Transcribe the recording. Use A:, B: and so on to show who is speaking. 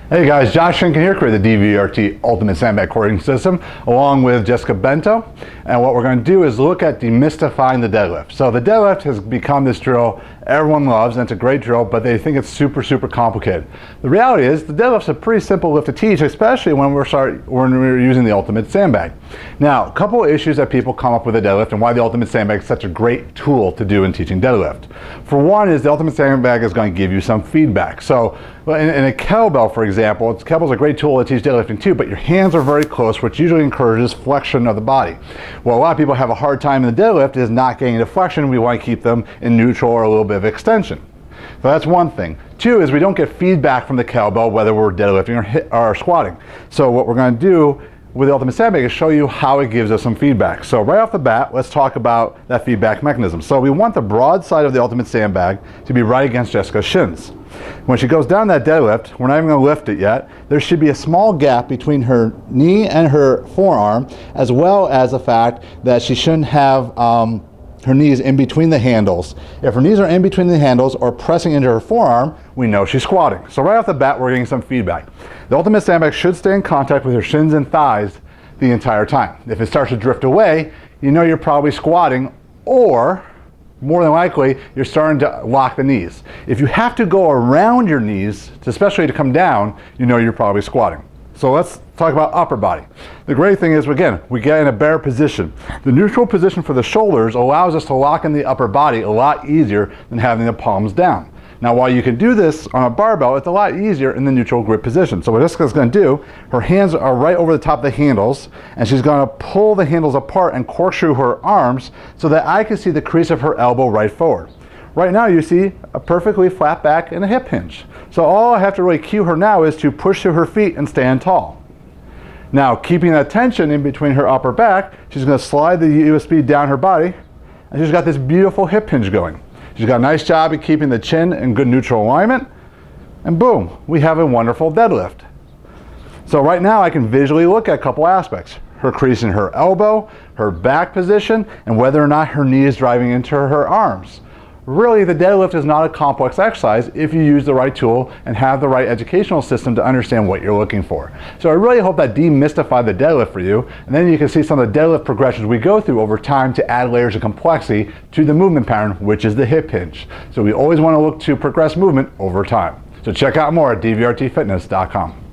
A: Hey guys, Josh Schenken here, created the DVRT Ultimate Sandbag Coordinating System along with Jessica Bento. And what we're going to do is look at demystifying the deadlift. So the deadlift has become this drill everyone loves, and it's a great drill, but they think it's super complicated. The reality is the deadlift's a pretty simple lift to teach, especially when we're using the Ultimate Sandbag. Now, a couple of issues that people come up with a deadlift and why the Ultimate Sandbag is such a great tool to do in teaching deadlift. For one is the Ultimate Sandbag is going to give you some feedback. So in a kettlebell, for example, kettlebell's a great tool to teach deadlifting too, but your hands are very close, which usually encourages flexion of the body. Well, a lot of people have a hard time in the deadlift is not getting the flexion. We want to keep them in neutral or a little bit of extension. So that's one thing. Two is we don't get feedback from the kettlebell whether we're deadlifting or squatting. So what we're going to do with the Ultimate Sandbag is show you how it gives us some feedback. So right off the bat, let's talk about that feedback mechanism. So we want the broad side of the Ultimate Sandbag to be right against Jessica's shins. When she goes down that deadlift, we're not even going to lift it yet, there should be a small gap between her knee and her forearm, as well as the fact that she shouldn't have her knees in between the handles. If her knees are in between the handles or pressing into her forearm, we know she's squatting. So right off the bat, we're getting some feedback. The Ultimate Sandbag should stay in contact with her shins and thighs the entire time. If it starts to drift away, you know you're probably squatting, or more than likely, you're starting to lock the knees. If you have to go around your knees, especially to come down, you know you're probably squatting. So let's talk about upper body. The great thing is, again, we get in a bear position. The neutral position for the shoulders allows us to lock in the upper body a lot easier than having the palms down. Now, while you can do this on a barbell, it's a lot easier in the neutral grip position. So what Jessica's going to do, her hands are right over the top of the handles, and she's going to pull the handles apart and corkscrew her arms so that I can see the crease of her elbow right forward. Right now you see a perfectly flat back and a hip hinge. So all I have to really cue her now is to push to her feet and stand tall. Now, keeping that tension in between her upper back, she's going to slide the USB down her body, and she's got this beautiful hip hinge going. She's got a nice job at keeping the chin in good neutral alignment, and boom, we have a wonderful deadlift. So right now I can visually look at a couple aspects. Her crease in her elbow, her back position, and whether or not her knee is driving into her arms. Really, the deadlift is not a complex exercise if you use the right tool and have the right educational system to understand what you're looking for. So I really hope that demystified the deadlift for you, and then you can see some of the deadlift progressions we go through over time to add layers of complexity to the movement pattern, which is the hip hinge. So we always want to look to progress movement over time. So check out more at dvrtfitness.com.